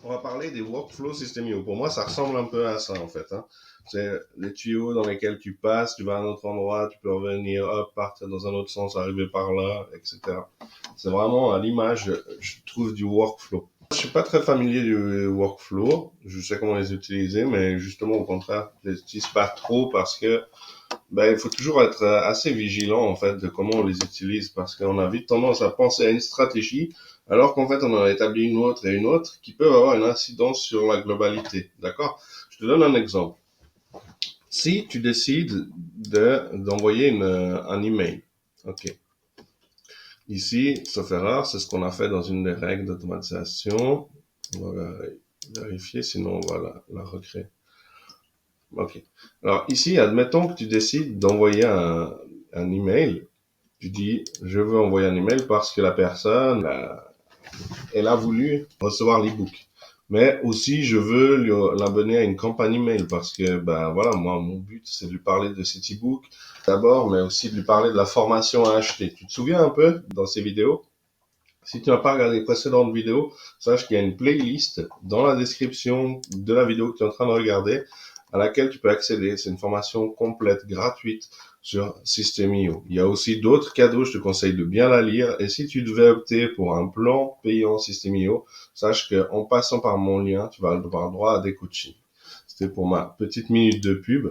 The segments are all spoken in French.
on va parler des workflows System.io. Pour moi, ça ressemble un peu à ça, en fait. Hein. C'est les tuyaux dans lesquels tu passes, tu vas à un autre endroit, tu peux revenir, hop, partir dans un autre sens, arriver par là, etc. C'est vraiment à l'image, je trouve, du workflow. Je suis pas très familier du workflow. Je sais comment les utiliser, mais justement, au contraire, je les utilise pas trop parce que il faut toujours être assez vigilant en fait de comment on les utilise parce qu'on a vite tendance à penser à une stratégie alors qu'en fait on en a établi une autre et une autre qui peuvent avoir une incidence sur la globalité. D'accord? Je te donne un exemple. Si tu décides d'envoyer un email, ok. Ici, sauf erreur, c'est ce qu'on a fait dans une des règles d'automatisation. On va vérifier, sinon on va la recréer. Ok. Alors ici, admettons que tu décides d'envoyer un email. Tu dis, je veux envoyer un email parce que la personne, elle a voulu recevoir l'ebook. Mais aussi, je veux l'abonner à une campagne email parce que, voilà, moi, mon but, c'est de lui parler de cet ebook d'abord, mais aussi de lui parler de la formation à acheter. Tu te souviens un peu dans ces vidéos? Si tu n'as pas regardé les précédentes vidéos, sache qu'il y a une playlist dans la description de la vidéo que tu es en train de regarder à laquelle tu peux accéder. C'est une formation complète, gratuite sur System.io. Il y a aussi d'autres cadeaux, je te conseille de bien la lire. Et si tu devais opter pour un plan payant System.io, sache qu'en passant par mon lien, tu vas avoir droit à des coachings. C'était pour ma petite minute de pub.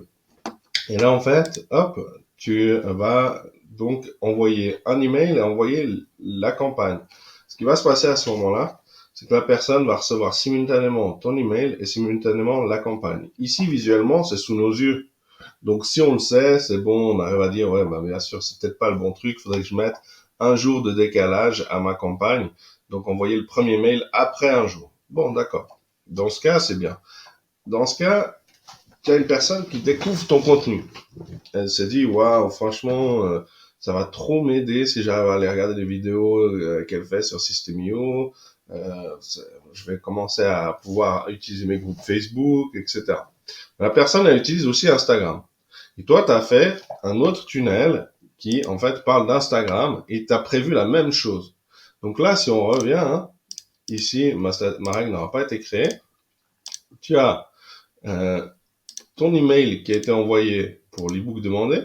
Et là, en fait, hop, tu vas donc envoyer un email et envoyer la campagne. Ce qui va se passer à ce moment-là, c'est que la personne va recevoir simultanément ton email et simultanément la campagne. Ici, visuellement, c'est sous nos yeux. Donc, si on le sait, c'est bon, on arrive à dire, ouais, bien sûr, c'est peut-être pas le bon truc, il faudrait que je mette un jour de décalage à ma campagne. Donc, envoyer le premier mail après un jour. Bon, d'accord. Dans ce cas, c'est bien. Dans ce cas, tu as une personne qui découvre ton contenu. Elle se dit, waouh, franchement, ça va trop m'aider si j'arrive à aller regarder des vidéos qu'elle fait sur System.io. Je vais commencer à pouvoir utiliser mes groupes Facebook, etc. La personne, elle utilise aussi Instagram. Et toi, tu as fait un autre tunnel qui, en fait, parle d'Instagram et tu as prévu la même chose. Donc là, si on revient, hein, ici, ma règle n'aura pas été créée. Tu as ton email qui a été envoyé pour l'ebook demandé.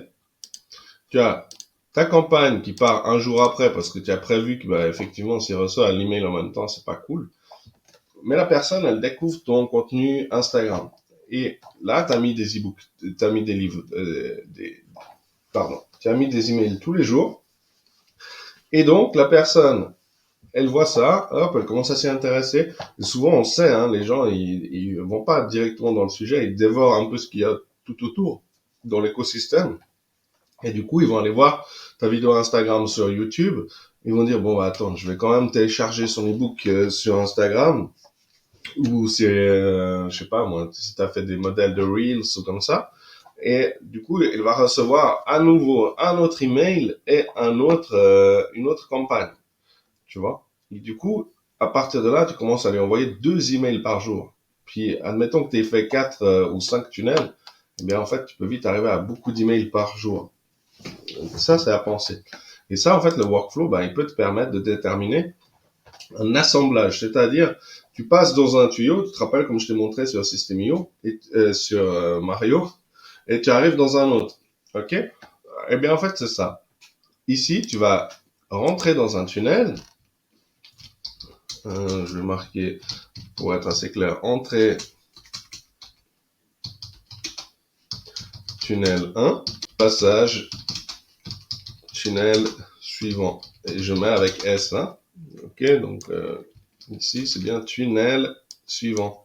Tu as ta campagne qui part un jour après parce que tu as prévu que, effectivement, s'il reçoit l'email en même temps, c'est pas cool. Mais la personne, elle découvre ton contenu Instagram. Et là, tu as mis des ebooks, tu as mis des livres, tu as mis des emails tous les jours. Et donc, la personne, elle voit ça, hop, elle commence à s'y intéresser. Et souvent, on sait, hein, les gens, ils vont pas directement dans le sujet, ils dévorent un peu ce qu'il y a tout autour dans l'écosystème. Et du coup, ils vont aller voir ta vidéo Instagram sur YouTube. Ils vont dire, bon, attends, je vais quand même télécharger son ebook sur Instagram. Ou c'est, je sais pas moi, si tu as fait des modèles de Reels ou comme ça. Et du coup, il va recevoir à nouveau un autre email et une autre campagne. Tu vois? Et du coup, à partir de là, tu commences à lui envoyer 2 emails par jour. Puis, admettons que tu aies fait 4 ou 5 tunnels. Eh bien, en fait, tu peux vite arriver à beaucoup d'emails par jour. Ça, c'est à penser. Et ça, en fait, le workflow, il peut te permettre de déterminer un assemblage. C'est-à-dire, tu passes dans un tuyau, tu te rappelles comme je t'ai montré sur System.io, sur Mario, et tu arrives dans un autre. OK? Eh bien, en fait, c'est ça. Ici, tu vas rentrer dans un tunnel. Je vais marquer, pour être assez clair, entrée tunnel 1, passage tunnel suivant. Et je mets avec S, hein. Ok, donc ici, c'est bien tunnel suivant.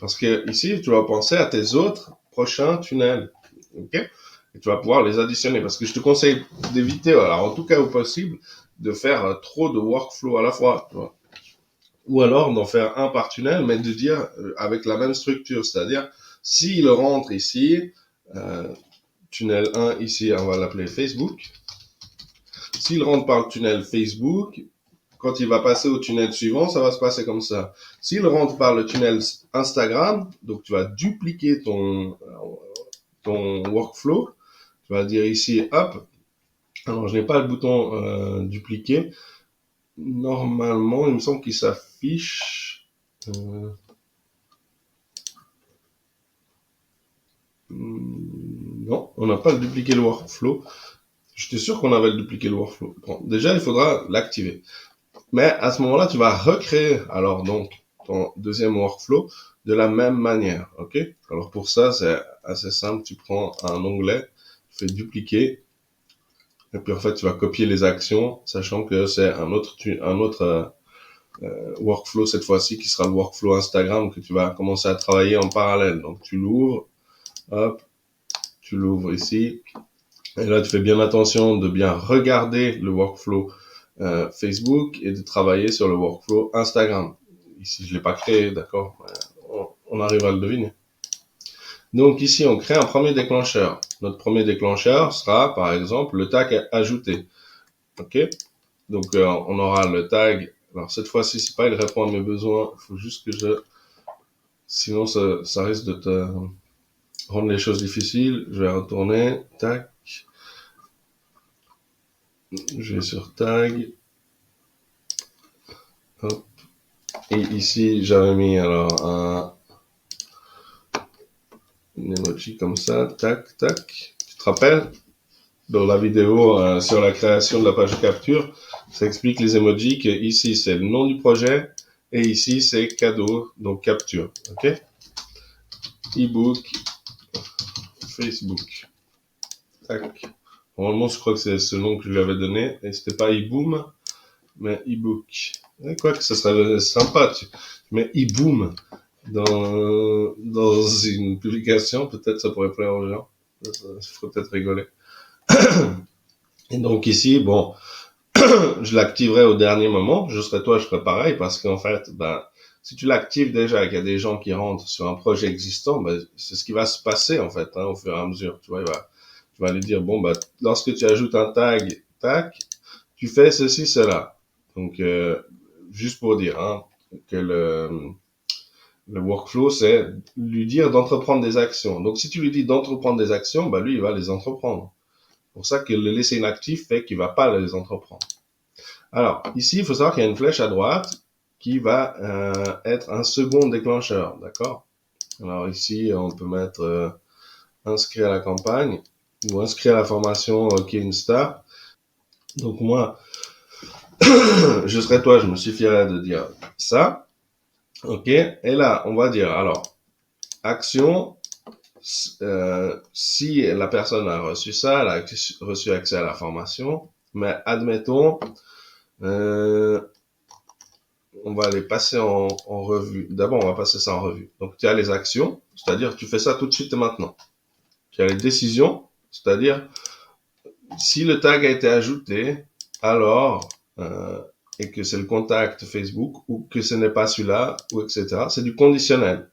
Parce que ici, tu vas penser à tes autres prochains tunnels. Ok? Et tu vas pouvoir les additionner. Parce que je te conseille d'éviter, alors en tout cas au possible, de faire trop de workflow à la fois. Tu vois. Ou alors d'en faire un par tunnel, mais de dire avec la même structure. C'est-à-dire, s'il rentre ici, tunnel 1 ici, on va l'appeler Facebook. S'il rentre par le tunnel Facebook, quand il va passer au tunnel suivant, ça va se passer comme ça. S'il rentre par le tunnel Instagram, donc tu vas dupliquer ton workflow. Tu vas dire ici, hop. Alors, je n'ai pas le bouton dupliquer. Normalement, il me semble qu'il s'affiche. on n'a pas dupliqué le workflow. J'étais sûr qu'on avait dupliqué le workflow. Bon, déjà, il faudra l'activer. Mais à ce moment-là, tu vas recréer alors donc ton deuxième workflow de la même manière, ok? Alors pour ça, c'est assez simple. Tu prends un onglet, tu fais dupliquer, et puis en fait, tu vas copier les actions, sachant que c'est un autre workflow cette fois-ci qui sera le workflow Instagram que tu vas commencer à travailler en parallèle. Donc tu l'ouvres, hop, tu l'ouvres ici, et là tu fais bien attention de bien regarder le workflow Facebook et de travailler sur le workflow Instagram. Ici, je l'ai pas créé, d'accord, on arrive à le deviner. Donc ici, on crée un premier déclencheur. Notre premier déclencheur sera, par exemple, le tag ajouté. Ok? Donc on aura le tag. Alors cette fois-ci, c'est pas il répond à mes besoins. Il faut juste que sinon ça risque de te rendre les choses difficiles. Je vais retourner. Tac. Je vais sur tag. Hop. Et ici, j'avais mis alors une emoji comme ça. Tac, tac. Tu te rappelles? Dans la vidéo sur la création de la page de capture, ça explique les emojis que ici c'est le nom du projet et ici c'est cadeau, donc capture. Ok? E-book, Facebook. Tac. Normalement, je crois que c'est ce nom que je lui avais donné et c'était pas e-boom, mais e-book. Quoi que ça serait sympa, tu mets e-boom dans une publication, peut-être ça pourrait plaire aux gens. Ça ferait peut-être rigoler. Et donc ici, bon, je l'activerai au dernier moment. Je serai toi, je ferai pareil parce qu'en fait, si tu l'actives déjà et qu'il y a des gens qui rentrent sur un projet existant, c'est ce qui va se passer en fait, au fur et à mesure. Tu vois, tu vas lui dire bon, lorsque tu ajoutes un tag, tac, tu fais ceci, cela. Donc, juste pour dire que le workflow, c'est lui dire d'entreprendre des actions. Donc, si tu lui dis d'entreprendre des actions, lui, il va les entreprendre. C'est pour ça que le laisser inactif fait qu'il va pas les entreprendre. Alors, ici, il faut savoir qu'il y a une flèche à droite qui va être un second déclencheur, d'accord? Alors ici, on peut mettre inscrit à la campagne ou inscrit à la formation Kinsta. Donc moi, je serais toi, je me suffirait de dire ça. Ok, et là, on va dire, alors, action, si la personne a reçu ça, elle a reçu accès à la formation, mais admettons, on va les passer en revue. D'abord, on va passer ça en revue. Donc, tu as les actions, c'est-à-dire tu fais ça tout de suite et maintenant. Tu as les décisions, c'est-à-dire si le tag a été ajouté, alors, et que c'est le contact Facebook, ou que ce n'est pas celui-là, ou etc. C'est du conditionnel.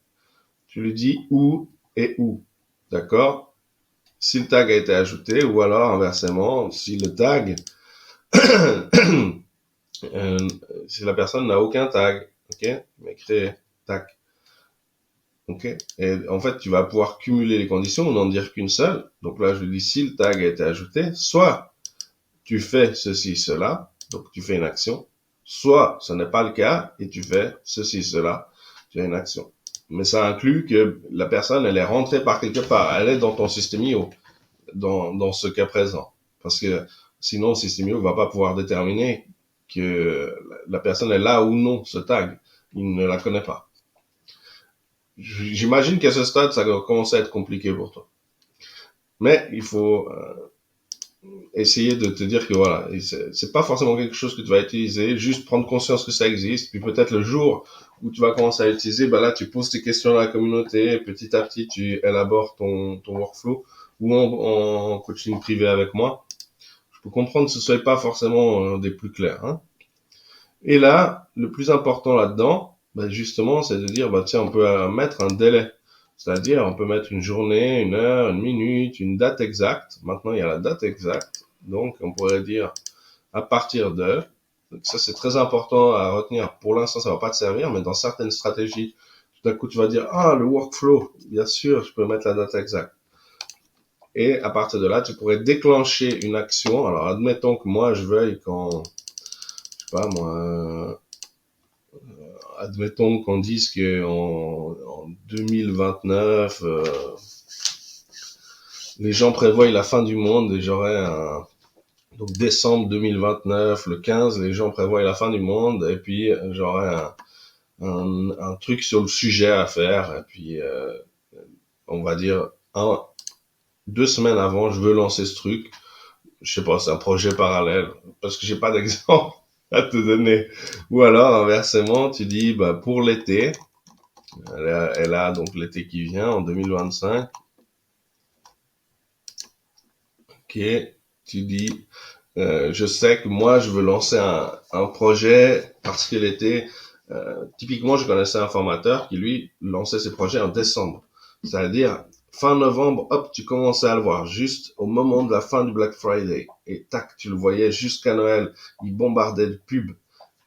Tu lui dis où et où. D'accord? Si le tag a été ajouté, ou alors, inversement, si le tag, si la personne n'a aucun tag, ok? Mais créer, tac. Ok. Et en fait, tu vas pouvoir cumuler les conditions ou n'en dire qu'une seule. Donc là, je dis si le tag a été ajouté, soit tu fais ceci, cela, donc tu fais une action, soit ce n'est pas le cas et tu fais ceci, cela, tu as une action. Mais ça inclut que la personne, elle est rentrée par quelque part, elle est dans ton système IO, dans ce cas présent. Parce que sinon, le système IO va pas pouvoir déterminer que la personne est là ou non, ce tag. Il ne la connaît pas. J'imagine qu'à ce stade, ça va commencer à être compliqué pour toi. Mais il faut essayer de te dire que voilà, c'est pas forcément quelque chose que tu vas utiliser, juste prendre conscience que ça existe, puis peut-être le jour où tu vas commencer à l'utiliser, là tu poses tes questions à la communauté, et petit à petit tu élabores ton workflow, ou en coaching privé avec moi. Je peux comprendre que ce soit pas forcément des plus clairs. Et là, le plus important là-dedans, justement, c'est de dire, tiens, on peut mettre un délai. C'est-à-dire, on peut mettre une journée, une heure, une minute, une date exacte. Maintenant, il y a la date exacte. Donc, on pourrait dire à partir de. Donc, ça, c'est très important à retenir. Pour l'instant, ça va pas te servir, mais dans certaines stratégies, tout d'un coup, tu vas dire, le workflow. Bien sûr, je peux mettre la date exacte. Et à partir de là, tu pourrais déclencher une action. Alors, admettons que moi, je veuille quand, je sais pas moi, admettons qu'on dise qu'en 2029, les gens prévoient la fin du monde et j'aurai donc décembre 2029, le 15, les gens prévoient la fin du monde et puis j'aurai un truc sur le sujet à faire et puis on va dire 2 semaines avant, je veux lancer ce truc. Je sais pas, c'est un projet parallèle parce que j'ai pas d'exemple à te donner. Ou alors inversement, tu dis bah pour l'été, elle a donc l'été qui vient en 2025. Ok, tu dis je sais que moi je veux lancer un projet parce que l'été, typiquement je connaissais un formateur qui lui lançait ses projets en décembre. C'est-à-dire fin novembre, hop, tu commençais à le voir juste au moment de la fin du Black Friday. Et tac, tu le voyais jusqu'à Noël. Il bombardait de pubs.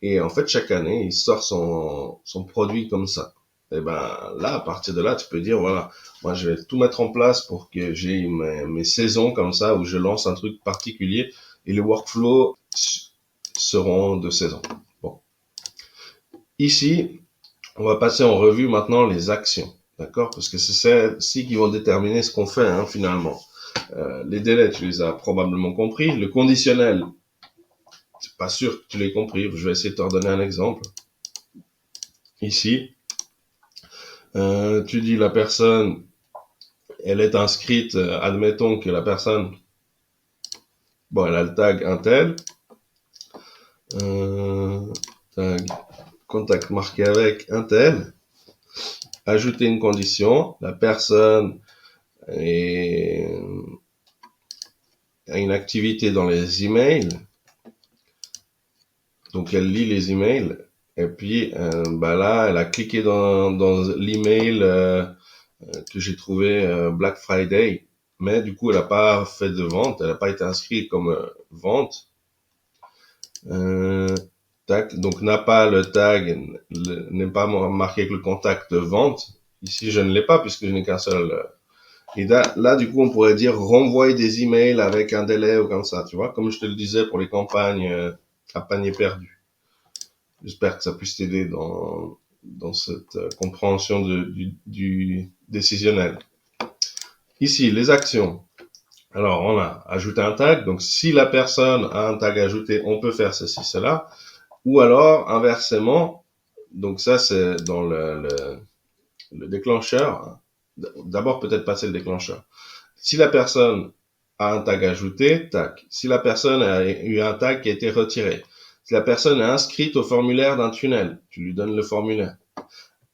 Et en fait, chaque année, il sort son produit comme ça. Et ben là, à partir de là, tu peux dire, voilà, moi je vais tout mettre en place pour que j'ai mes saisons comme ça, où je lance un truc particulier, et les workflows seront de saison. Bon. Ici, on va passer en revue maintenant les actions. D'accord? Parce que c'est celles-ci qui vont déterminer ce qu'on fait, hein, finalement. Les délais, tu les as probablement compris. Le conditionnel, c'est pas sûr que tu l'aies compris. Je vais essayer de te redonner un exemple. Ici, tu dis la personne, elle est inscrite, admettons que la personne, bon, elle a le tag Intel, tag contact marqué avec Intel, ajouter une condition, la personne a une activité dans les emails, donc elle lit les emails, et puis bah là, elle a cliqué dans l'email que j'ai trouvé Black Friday, mais du coup, elle n'a pas fait de vente, elle n'a pas été inscrite comme vente. Tac, donc n'a pas le tag, n'est pas marqué avec le contact de vente. Ici, je ne l'ai pas puisque je n'ai qu'un seul. Et là, du coup, on pourrait dire renvoyer des emails avec un délai ou comme ça, tu vois, comme je te le disais pour les campagnes à panier perdu. J'espère que ça puisse t'aider dans cette compréhension du décisionnel. Ici, les actions. Alors, on a ajouté un tag. Donc, si la personne a un tag ajouté, on peut faire ceci, cela. Ou alors, inversement, donc ça, c'est dans le déclencheur. D'abord, peut-être passer le déclencheur. Si la personne a un tag ajouté, tac. Si la personne a eu un tag qui a été retiré. Si la personne est inscrite au formulaire d'un tunnel, tu lui donnes le formulaire.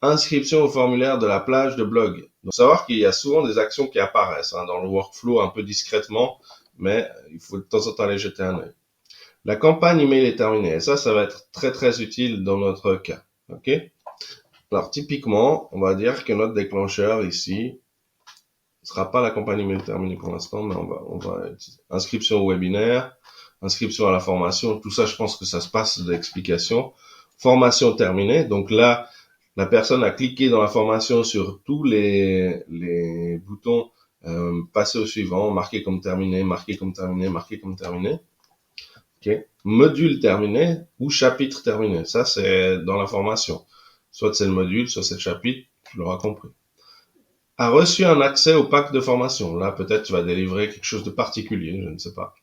Inscription au formulaire de la plage de blog. Donc, savoir qu'il y a souvent des actions qui apparaissent dans le workflow un peu discrètement, mais il faut de temps en temps aller jeter un œil. La campagne email est terminée. Et ça va être très très utile dans notre cas. Ok? Alors typiquement, on va dire que notre déclencheur ici ne sera pas la campagne email terminée pour l'instant, mais on va inscription au webinaire, inscription à la formation. Tout ça, je pense que ça se passe d'explication. Formation terminée. Donc là, la personne a cliqué dans la formation sur tous les boutons, passer au suivant, marquer comme terminé, marquer comme terminé, marquer comme terminé. Okay. Module terminé ou chapitre terminé. Ça, c'est dans la formation. Soit c'est le module, soit c'est le chapitre, tu l'auras compris. A reçu un accès au pack de formation. Là, peut-être tu vas délivrer quelque chose de particulier, je ne sais pas.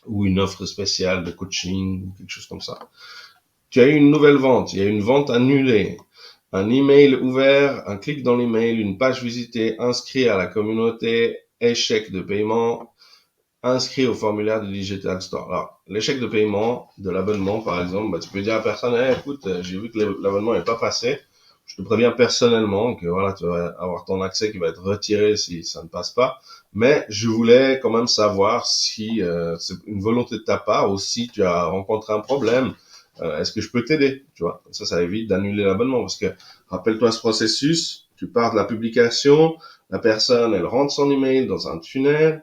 Ou une offre spéciale de coaching, quelque chose comme ça. Tu as eu une nouvelle vente, il y a une vente annulée. Un email ouvert, un clic dans l'email, une page visitée, inscrit à la communauté, échec de paiement, inscrit au formulaire du Digital Store. Alors, l'échec de paiement de l'abonnement, par exemple, tu peux dire à la personne, écoute, j'ai vu que l'abonnement n'est pas passé. Je te préviens personnellement que voilà, tu vas avoir ton accès qui va être retiré si ça ne passe pas. Mais je voulais quand même savoir si c'est une volonté de ta part ou si tu as rencontré un problème. Est-ce que je peux t'aider? Tu vois, ça évite d'annuler l'abonnement parce que rappelle-toi ce processus. Tu pars de la publication, la personne, elle rentre son email dans un tunnel.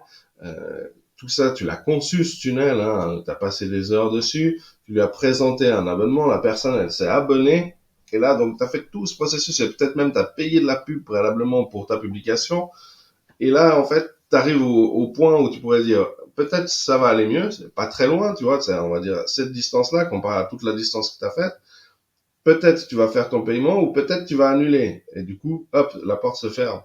Tout ça, tu l'as conçu ce tunnel, hein, tu as passé des heures dessus, tu lui as présenté un abonnement, la personne, elle s'est abonnée, et là, donc, tu as fait tout ce processus, et peut-être même tu as payé de la pub préalablement pour ta publication, et là, en fait, tu arrives au point où tu pourrais dire, peut-être ça va aller mieux, c'est pas très loin, tu vois, on va dire cette distance-là, comparé à toute la distance que tu as faite, peut-être tu vas faire ton paiement, ou peut-être tu vas annuler, et du coup, hop, la porte se ferme.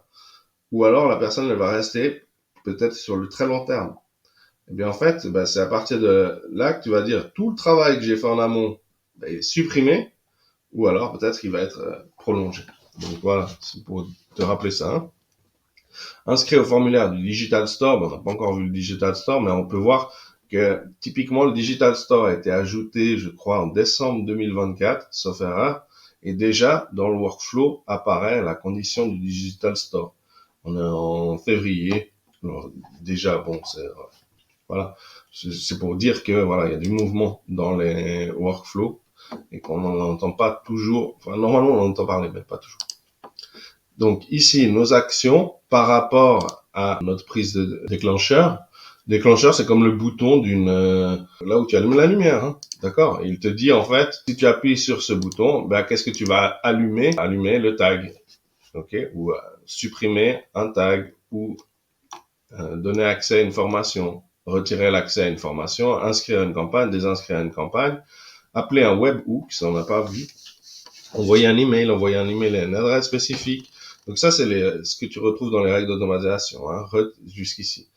Ou alors, la personne, elle va rester peut-être sur le très long terme. Eh bien, en fait, c'est à partir de là que tu vas dire tout le travail que j'ai fait en amont est supprimé, ou alors peut-être qu'il va être prolongé. Donc voilà, c'est pour te rappeler ça. Hein. Inscrit au formulaire du Digital Store, on n'a pas encore vu le Digital Store, mais on peut voir que typiquement le Digital Store a été ajouté, je crois, en décembre 2024, sauf erreur, et déjà dans le workflow apparaît la condition du Digital Store. On est en février, alors, déjà bon, voilà, c'est pour dire que voilà, il y a du mouvement dans les workflows et qu'on n'en entend pas toujours. Enfin, normalement, on en entend parler, mais pas toujours. Donc ici, nos actions par rapport à notre prise de déclencheur. Déclencheur, c'est comme le bouton là où tu allumes la lumière, hein, d'accord. Et il te dit en fait, si tu appuies sur ce bouton, qu'est-ce que tu vas allumer? Allumer le tag, ok, ou supprimer un tag, ou donner accès à une formation, retirer l'accès à une formation, inscrire une campagne, désinscrire une campagne, appeler un webhook, ça on n'a pas vu, envoyer un email à une adresse spécifique. Donc ça, c'est ce que tu retrouves dans les règles d'automatisation, hein, jusqu'ici.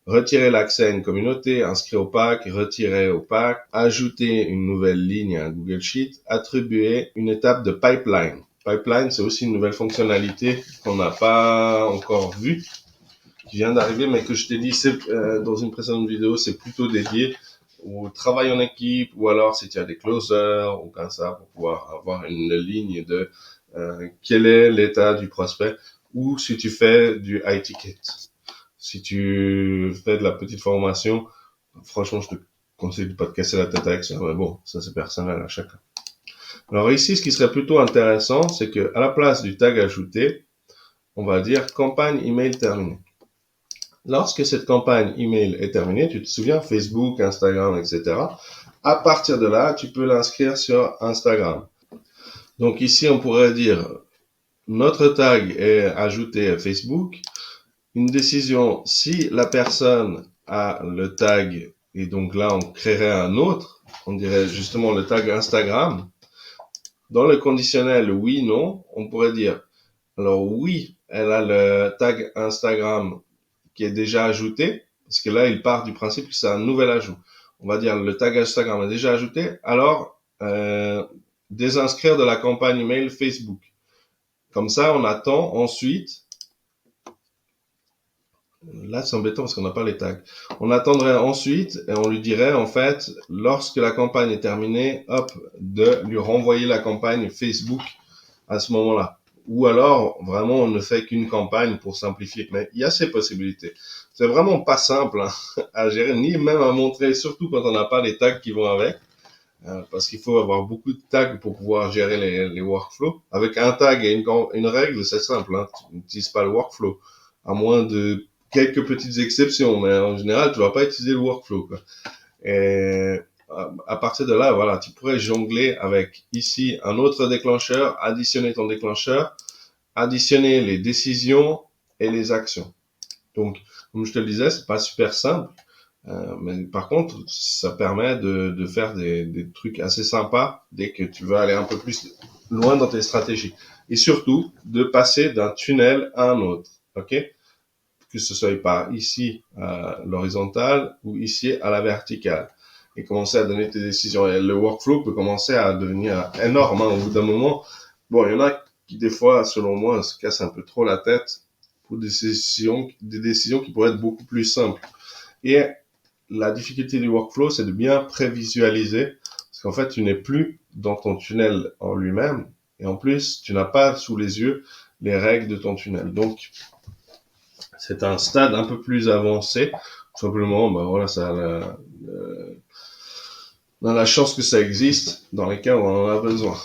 Retirer l'accès à une communauté, inscrire au pack, retirer au pack, ajouter une nouvelle ligne à un Google Sheet, attribuer une étape de pipeline. Pipeline, c'est aussi une nouvelle fonctionnalité qu'on n'a pas encore vue, qui vient d'arriver, mais que je t'ai dit dans une précédente vidéo, c'est plutôt dédié au travail en équipe, ou alors si tu as des closers ou comme ça, pour pouvoir avoir une ligne de quel est l'état du prospect, ou si tu fais du high ticket. Si tu fais de la petite formation, franchement, je te conseille de pas te casser la tête avec ça, mais bon, ça c'est personnel à chacun. Alors ici, ce qui serait plutôt intéressant, c'est que à la place du tag ajouté, on va dire campagne email terminée. Lorsque cette campagne email est terminée, tu te souviens, Facebook, Instagram, etc. À partir de là, tu peux l'inscrire sur Instagram. Donc ici, on pourrait dire, notre tag est ajouté à Facebook. Une décision, si la personne a le tag, et donc là, on créerait un autre, on dirait justement le tag Instagram. Dans le conditionnel oui, non, on pourrait dire, alors oui, elle a le tag Instagram qui est déjà ajouté, parce que là, il part du principe que c'est un nouvel ajout. On va dire le tag Instagram est déjà ajouté, alors désinscrire de la campagne email Facebook. Comme ça, on attend ensuite. Là, c'est embêtant parce qu'on n'a pas les tags. On attendrait ensuite et on lui dirait, en fait, lorsque la campagne est terminée, hop, de lui renvoyer la campagne Facebook à ce moment-là. Ou alors, vraiment, on ne fait qu'une campagne pour simplifier. Mais il y a ces possibilités. C'est vraiment pas simple à gérer, ni même à montrer, surtout quand on n'a pas les tags qui vont avec. Parce qu'il faut avoir beaucoup de tags pour pouvoir gérer les workflows. Avec un tag et une règle, c'est simple. Tu n'utilises pas le workflow. À moins de quelques petites exceptions. Mais en général, tu vas pas utiliser le workflow, quoi. Et à partir de là, voilà, tu pourrais jongler avec ici un autre déclencheur, additionner ton déclencheur, additionner les décisions et les actions. Donc, comme je te le disais, c'est pas super simple, mais par contre, ça permet de faire des trucs assez sympas dès que tu veux aller un peu plus loin dans tes stratégies. Et surtout, de passer d'un tunnel à un autre, ok? Que ce soit par ici à l'horizontale ou ici à la verticale. Et commencer à donner tes décisions. Et le workflow peut commencer à devenir énorme, hein, au bout d'un moment. Bon, il y en a qui, des fois, selon moi, se cassent un peu trop la tête pour des décisions qui pourraient être beaucoup plus simples. Et la difficulté du workflow, c'est de bien prévisualiser, parce qu'en fait, tu n'es plus dans ton tunnel en lui-même, et en plus, tu n'as pas sous les yeux les règles de ton tunnel. Donc, c'est un stade un peu plus avancé. Tout simplement, voilà, ça a la chance que ça existe dans les cas où on en a besoin.